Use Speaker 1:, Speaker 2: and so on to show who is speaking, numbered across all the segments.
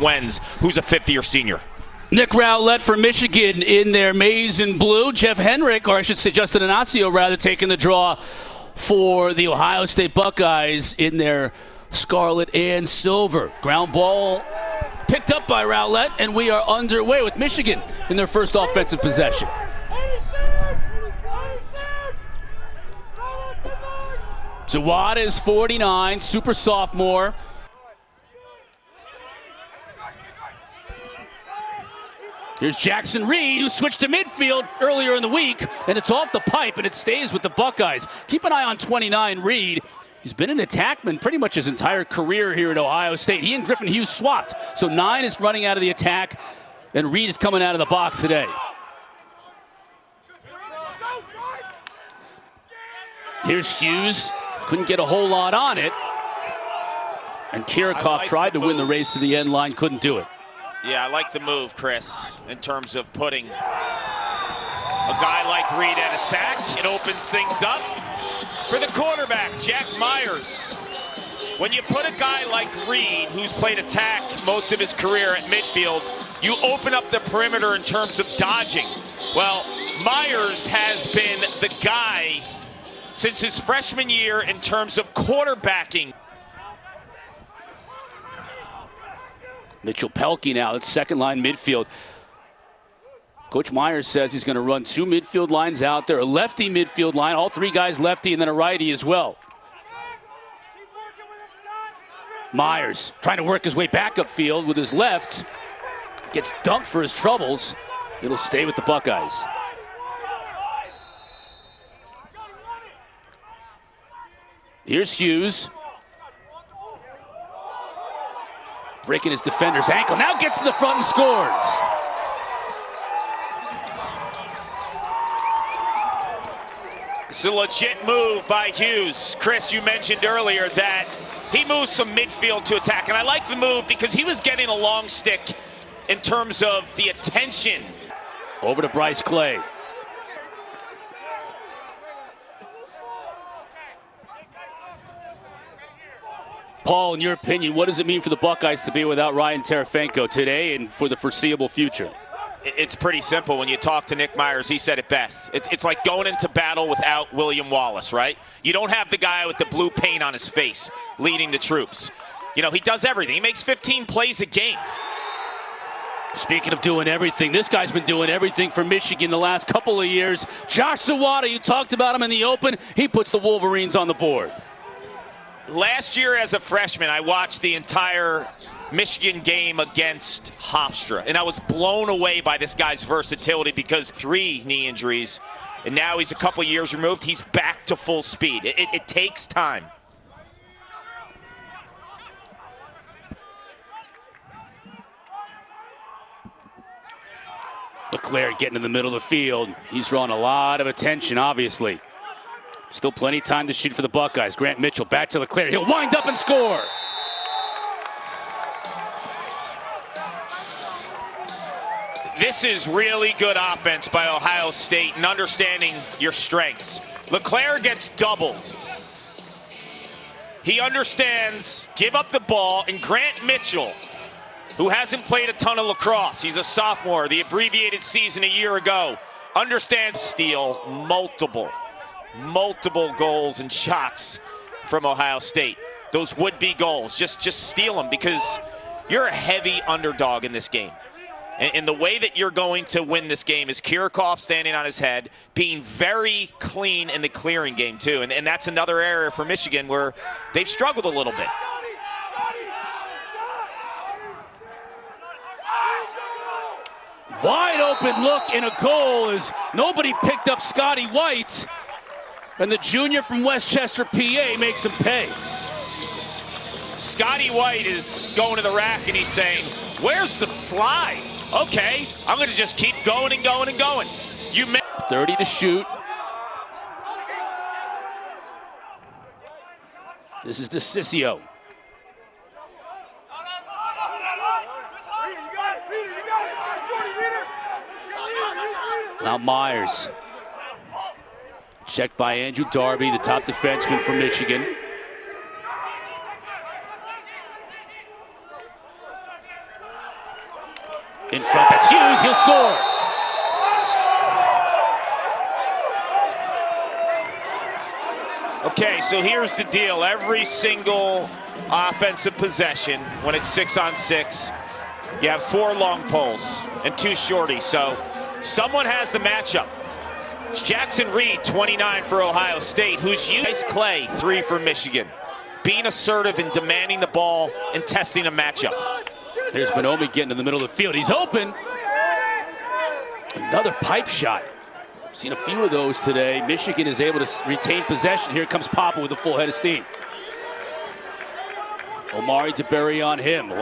Speaker 1: Wenz, who's a fifth-year senior.
Speaker 2: Nick Rowlett for Michigan in their maize and blue. Jeff Henrick, or I should say Justin Inacio, rather, taking the draw for the Ohio State Buckeyes in their scarlet and silver. Ground ball picked up by Rowlett, and we are underway with Michigan in their first offensive possession. Zawada is 49, super sophomore. Here's Jackson Reed, who switched to midfield earlier in the week, and it's off the pipe, and it stays with the Buckeyes. Keep an eye on 29, Reed. He's been an attackman pretty much his entire career here at Ohio State. He and Griffin Hughes swapped, so 9 is running out of the attack, and Reed is coming out of the box today. Here's Hughes. Couldn't get a whole lot on it. And Kirikov tried to win the race to the end line, couldn't do it.
Speaker 1: Yeah, I like the move, Chris, in terms of putting a guy like Reed at attack. It opens things up for the quarterback, Jack Myers. When you put a guy like Reed, who's played attack most of his career at midfield, you open up the perimeter in terms of dodging. Well, Myers has been the guy since his freshman year in terms of quarterbacking.
Speaker 2: Mitchell Pelkey now, it's second line midfield. Coach Myers says he's going to run 2 midfield lines out there, a lefty midfield line, all 3 guys lefty, and then a righty as well. Myers trying to work his way back upfield with his left. Gets dunked for his troubles. It'll stay with the Buckeyes. Here's Hughes. Breaking his defender's ankle. Now gets to the front and scores.
Speaker 1: It's a legit move by Hughes. Chris, you mentioned earlier that he moves from midfield to attack. And I like the move because he was getting a long stick in terms of the attention.
Speaker 2: Over to Bryce Clay. Paul, in your opinion, what does it mean for the Buckeyes to be without Ryan Terefenko today and for the foreseeable future?
Speaker 1: It's pretty simple. When you talk to Nick Myers, he said it best. It's like going into battle without William Wallace, right? You don't have the guy with the blue paint on his face leading the troops. You know, he does everything. He makes 15 plays a game.
Speaker 2: Speaking of doing everything, this guy's been doing everything for Michigan the last couple of years. Josh Zawada, you talked about him in the open. He puts the Wolverines on the board.
Speaker 1: Last year as a freshman, I watched the entire Michigan game against Hofstra, and I was blown away by this guy's versatility because 3 knee injuries, and now he's a couple years removed. He's back to full speed. It takes time.
Speaker 2: Leclaire getting in the middle of the field. He's drawing a lot of attention, obviously. Still plenty of time to shoot for the Buckeyes. Grant Mitchell back to Leclaire. He'll wind up and score.
Speaker 1: This is really good offense by Ohio State and understanding your strengths. Leclaire gets doubled. He understands, give up the ball, and Grant Mitchell, who hasn't played a ton of lacrosse, he's a sophomore, the abbreviated season a year ago, understands steal multiple goals and shots from Ohio State. Those would-be goals, just steal them because you're a heavy underdog in this game. And the way that you're going to win this game is Kirikov standing on his head, being very clean in the clearing game too. And that's another area for Michigan where they've struggled a little bit.
Speaker 2: Wide open look and a goal as nobody picked up Scotty White. And the junior from Westchester, PA makes him pay.
Speaker 1: Scotty White is going to the rack and he's saying, where's the slide? Okay, I'm going to just keep going and going and going.
Speaker 2: 30 to shoot. This is DeCiccio. Now Myers. Checked by Andrew Darby, the top defenseman for Michigan. In front, that's Hughes, he'll score.
Speaker 1: Okay, so here's the deal. Every single offensive possession, when it's 6-on-6, you have 4 long poles and 2 shorties. So someone has the matchup. It's Jackson Reed, 29 for Ohio State, who's used Clay, 3 for Michigan. Being assertive and demanding the ball and testing a matchup.
Speaker 2: There's Boehm getting in the middle of the field. He's open. Another pipe shot. Seen a few of those today. Michigan is able to retain possession. Here comes Papa with a full head of steam. Omari DeBerry on him. A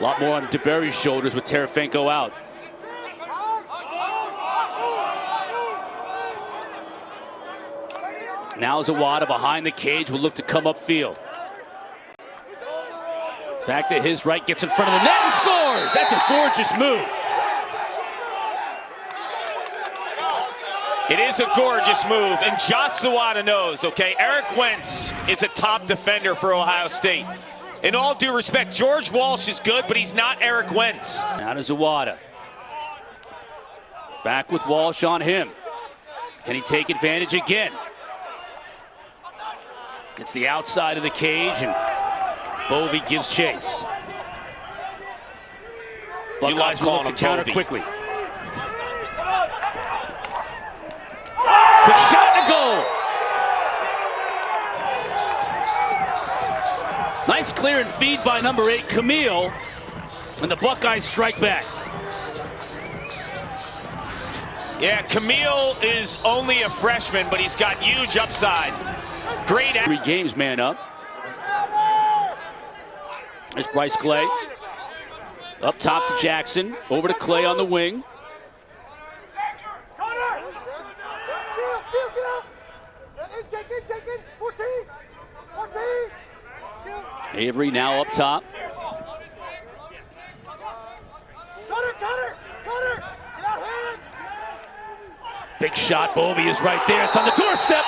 Speaker 2: lot more on DeBerry's shoulders with Terefenko out. Now Zawada behind the cage will look to come upfield. Back to his right, gets in front of the net and scores! That's a gorgeous move.
Speaker 1: It is a gorgeous move, and Josh Zawada knows, okay? Eric Wentz is a top defender for Ohio State. In all due respect, George Walsh is good, but he's not Eric Wentz.
Speaker 2: Now to Zawada. Back with Walsh on him. Can he take advantage again? Gets the outside of the cage, and Boehm gives chase. Buckeyes will look to counter quickly. Quick shot and a goal. Nice clear and feed by number 8, Camille. And the Buckeyes strike back.
Speaker 1: Yeah, Camille is only a freshman, but he's got huge upside. Great.
Speaker 2: 3 games man up. There's Bryce Clay. Up top to Jackson. Over to Clay on the wing. Avery now up top. Big shot, Boehm is right there. It's on the doorstep.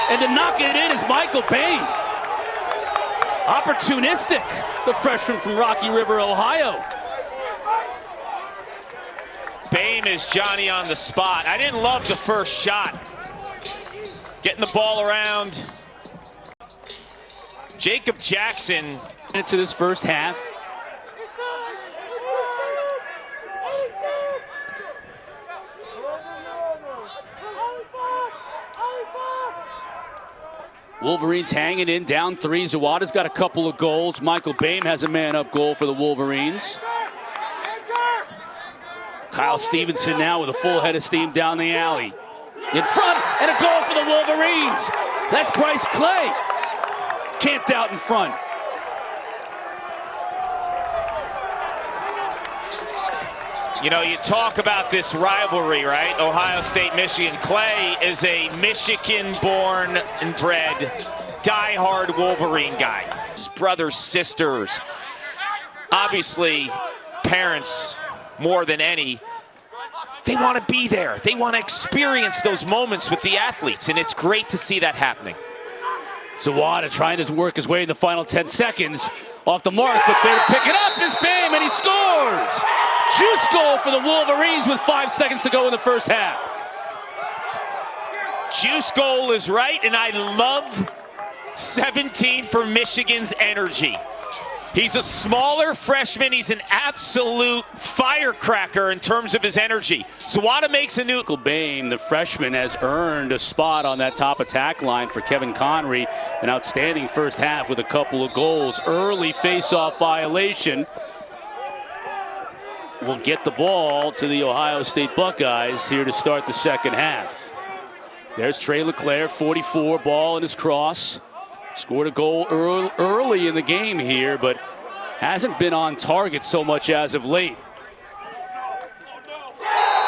Speaker 2: And to knock it in is Michael Boehm. Opportunistic, the freshman from Rocky River, Ohio.
Speaker 1: Boehm is Johnny on the spot. I didn't love the first shot. Getting the ball around. Jacob Jackson.
Speaker 2: Into this first half. Wolverines hanging in, down 3. Zawada's got a couple of goals. Michael Boehm has a man-up goal for the Wolverines. Kyle Stevenson now with a full head of steam down the alley. In front, and a goal for the Wolverines. That's Bryce Clay. Camped out in front.
Speaker 1: You know, you talk about this rivalry, right? Ohio State, Michigan. Clay is a Michigan-born and bred, die-hard Wolverine guy. His brothers, sisters, obviously parents more than any. They want to be there. They want to experience those moments with the athletes, and it's great to see that happening.
Speaker 2: Zawada trying to work his way in the final 10 seconds. Off the mark, but they pick it up is Boehm, and he scores! Juice goal for the Wolverines with 5 seconds to go in the first half.
Speaker 1: Juice goal is right, and I love 17 for Michigan's energy. He's a smaller freshman. He's an absolute firecracker in terms of his energy. Zawada makes a new...
Speaker 2: Michael Boehm, the freshman, has earned a spot on that top attack line for Kevin Connery. An outstanding first half with a couple of goals. Early face-off violation will get the ball to the Ohio State Buckeyes here to start the second half. There's Trey Leclaire, 44, ball in his cross. Scored a goal early in the game here, but hasn't been on target so much as of late.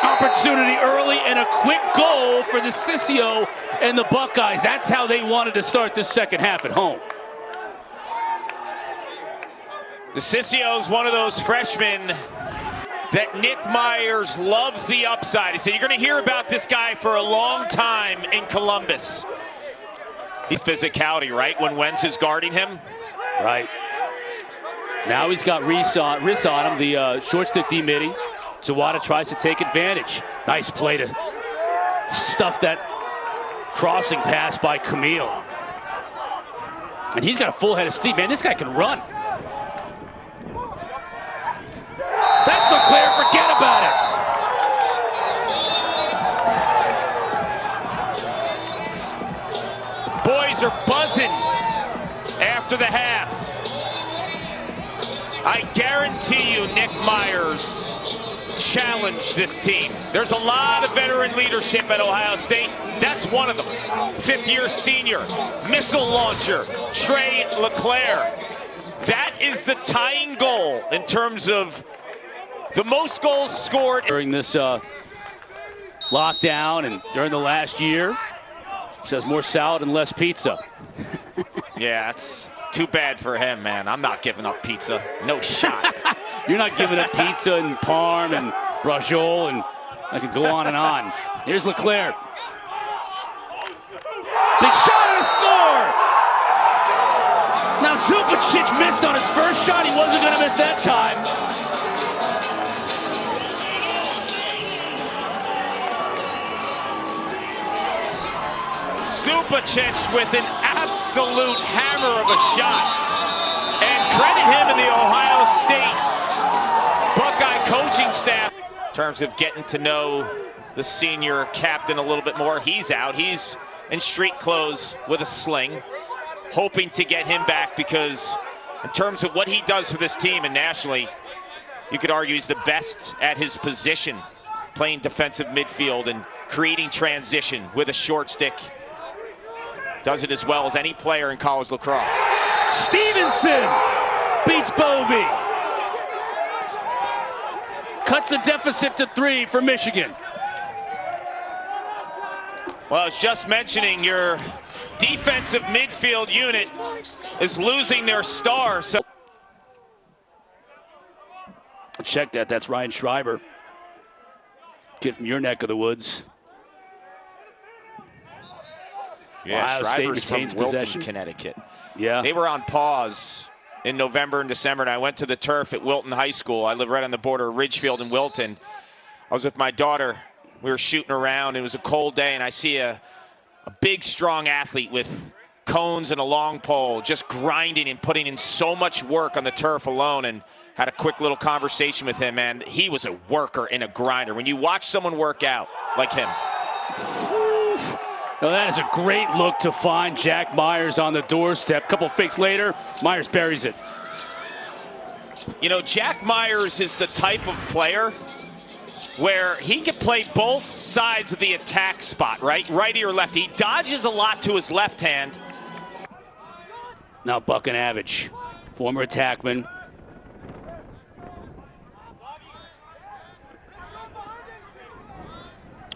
Speaker 2: Opportunity early and a quick goal for the Sissio and the Buckeyes. That's how they wanted to start this second half at home.
Speaker 1: The Sissio is one of those freshmen that Nick Myers loves the upside. He said, you're going to hear about this guy for a long time in Columbus. The physicality, right, when Wentz is guarding him?
Speaker 2: Right. Now he's got Riss on him, the short stick D-Mitty. Zawada tries to take advantage. Nice play to stuff that crossing pass by Camille. And he's got a full head of steam. Man, this guy can run. That's Leclaire. Forget about it.
Speaker 1: Boys are buzzing after the half. I guarantee you Nick Myers challenged this team. There's a lot of veteran leadership at Ohio State. That's one of them. Fifth-year senior, missile launcher, Trey Leclaire. That is the tying goal in terms of the most goals scored
Speaker 2: During this lockdown and during the last year. Says more salad and less pizza.
Speaker 1: Yeah, it's too bad for him, man. I'm not giving up pizza. No shot.
Speaker 2: You're not giving up pizza and parm and braciole, and I could go on and on. Here's Leclaire. Big shot and a score! Now Zupacic missed on his first shot. He wasn't going to miss that time.
Speaker 1: Zupacic with an absolute hammer of a shot. And credit him and the Ohio State Buckeye coaching staff. In terms of getting to know the senior captain a little bit more, he's out. He's in street clothes with a sling, hoping to get him back because in terms of what he does for this team and nationally, you could argue he's the best at his position, playing defensive midfield and creating transition with a short stick. Does it as well as any player in college lacrosse.
Speaker 2: Stevenson beats Boehm. Cuts the deficit to 3 for Michigan.
Speaker 1: Well, I was just mentioning your defensive midfield unit is losing their star. So
Speaker 2: Check that. That's Ryan Schreiber. Kid from your neck of the woods.
Speaker 1: yeah,
Speaker 2: Ohio State
Speaker 1: Schreiber's from
Speaker 2: retains
Speaker 1: Wilton,
Speaker 2: possession.
Speaker 1: Connecticut.
Speaker 2: Yeah.
Speaker 1: They were on pause in November and December, and I went to the turf at Wilton High School. I live right on the border of Ridgefield and Wilton. I was with my daughter. We were shooting around. It was a cold day, and I see a big, strong athlete with cones and a long pole just grinding and putting in so much work on the turf alone, and had a quick little conversation with him, man. He was a worker and a grinder. When you watch someone work out like him.
Speaker 2: Well, that is a great look to find Jack Myers on the doorstep. Couple fakes later, Myers buries it.
Speaker 1: You know, Jack Myers is the type of player where he can play both sides of the attack spot, right? Righty or lefty. He dodges a lot to his left hand.
Speaker 2: Now Buck and Avage, former attackman.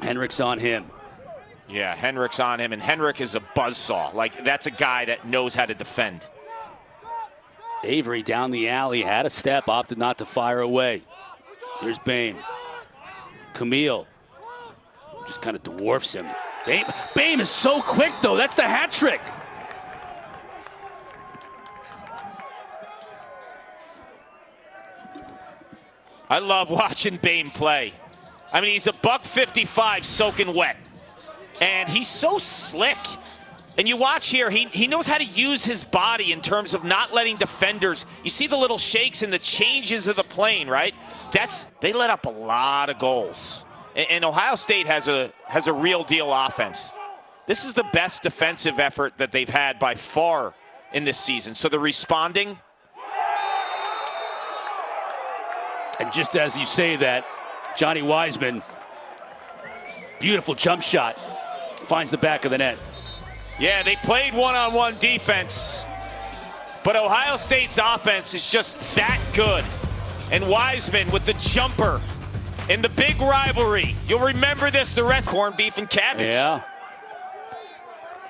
Speaker 2: Henrik's on him.
Speaker 1: Yeah, Henrik's on him, and Henrik is a buzzsaw. Like, that's a guy that knows how to defend.
Speaker 2: Avery down the alley, had a step, opted not to fire away. Here's Boehm. Camille just kind of dwarfs him. Boehm is so quick, though. That's the hat trick.
Speaker 1: I love watching Boehm play. I mean, he's a $155 soaking wet. And he's so slick. And you watch here, he knows how to use his body in terms of not letting defenders. You see the little shakes and the changes of the plane, right? They let up a lot of goals. And Ohio State has a real deal offense. This is the best defensive effort that they've had by far in this season. So they're responding.
Speaker 2: And just as you say that, Johnny Wiseman, beautiful jump shot, finds the back of the net.
Speaker 1: Yeah, they played one-on-one defense, but Ohio State's offense is just that good. And Wiseman with the jumper in the big rivalry. You'll remember this the rest. Corned beef and cabbage.
Speaker 2: Yeah.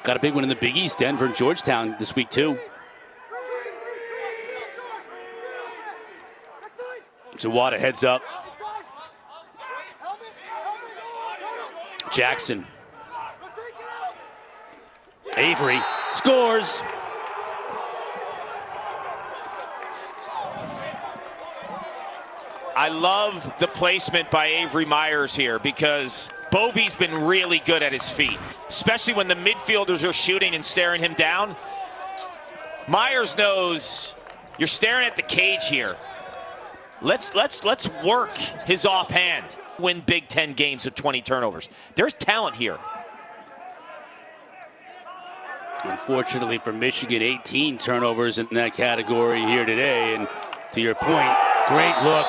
Speaker 2: Got a big one in the Big East, Denver and Georgetown this week too. Zawada heads up. Jackson. Avery scores.
Speaker 1: I love the placement by Avery Myers here because Bovey's been really good at his feet, especially when the midfielders are shooting and staring him down. Myers knows you're staring at the cage here. Let's work his offhand. Win Big Ten games with 20 turnovers. There's talent here.
Speaker 2: Unfortunately for Michigan, 18 turnovers in that category here today. And to your point, great look.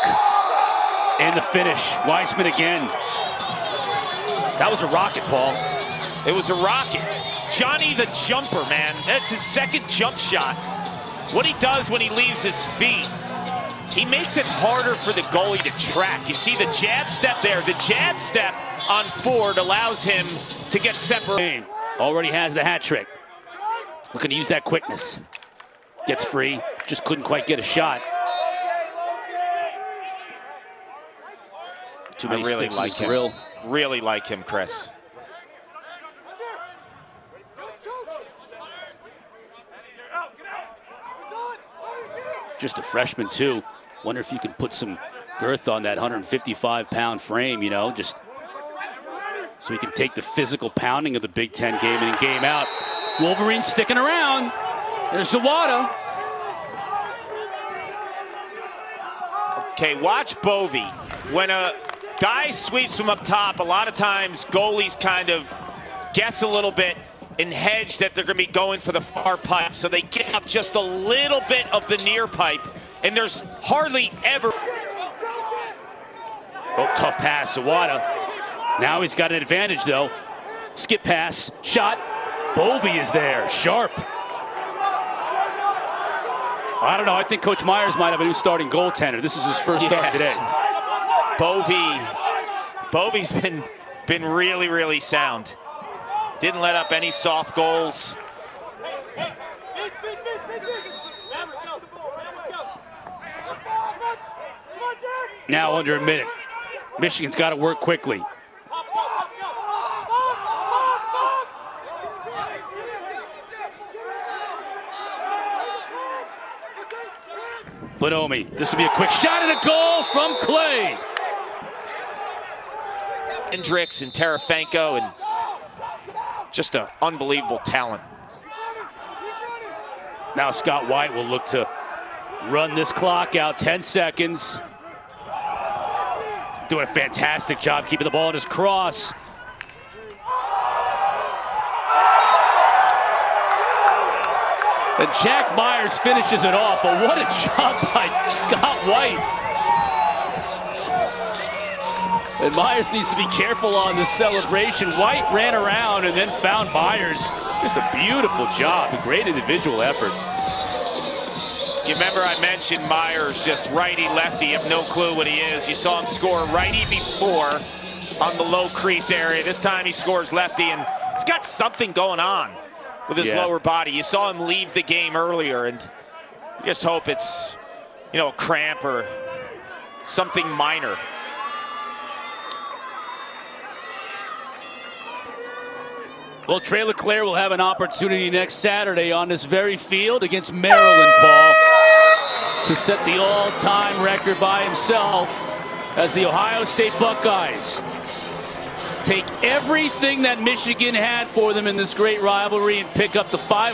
Speaker 2: And the finish. Weissman again. That was a rocket, Paul.
Speaker 1: It was a rocket. Johnny the jumper, man. That's his second jump shot. What he does when he leaves his feet, he makes it harder for the goalie to track. You see the jab step there. The jab step on Ford allows him to get separate.
Speaker 2: Already has the hat trick. Looking to use that quickness. Gets free. Just couldn't quite get a shot. Too many sticks in his grill.
Speaker 1: Really like him, Chris.
Speaker 2: Just a freshman, too. Wonder if you could put some girth on that 155-pound frame, you know, just so he can take the physical pounding of the Big Ten game in and game out. Wolverine sticking around. There's Zawada.
Speaker 1: Okay, watch Bovey. When a guy sweeps from up top, a lot of times goalies kind of guess a little bit and hedge that they're going to be going for the far pipe, so they get up just a little bit of the near pipe, and there's hardly ever.
Speaker 2: Oh, tough pass, Zawada. Now he's got an advantage, though. Skip pass, shot. Bovey is there, sharp. I don't know, I think Coach Myers might have a new starting goaltender. This is his first start today.
Speaker 1: Bovey's been really, really sound. Didn't let up any soft goals.
Speaker 2: Now under a minute. Michigan's got to work quickly. Boehm, this will be a quick shot and a goal from Clay.
Speaker 1: Hendricks and Tarafenko, and just an unbelievable talent.
Speaker 2: Now Scott White will look to run this clock out, 10 seconds. Doing a fantastic job keeping the ball in his cross. And Jack Myers finishes it off, but what a job by Scott White. And Myers needs to be careful on this celebration. White ran around and then found Myers. Just a beautiful job, a great individual effort.
Speaker 1: You remember I mentioned Myers, just righty-lefty, you have no clue what he is. You saw him score righty before on the low crease area. This time he scores lefty, and he's got something going on with his lower body. You saw him leave the game earlier, and just hope it's, you know, a cramp or something minor.
Speaker 2: Well, Trey Leclaire will have an opportunity next Saturday on this very field against Maryland, Paul, to set the all-time record by himself as the Ohio State Buckeyes take everything that Michigan had for them in this great rivalry and pick up the 5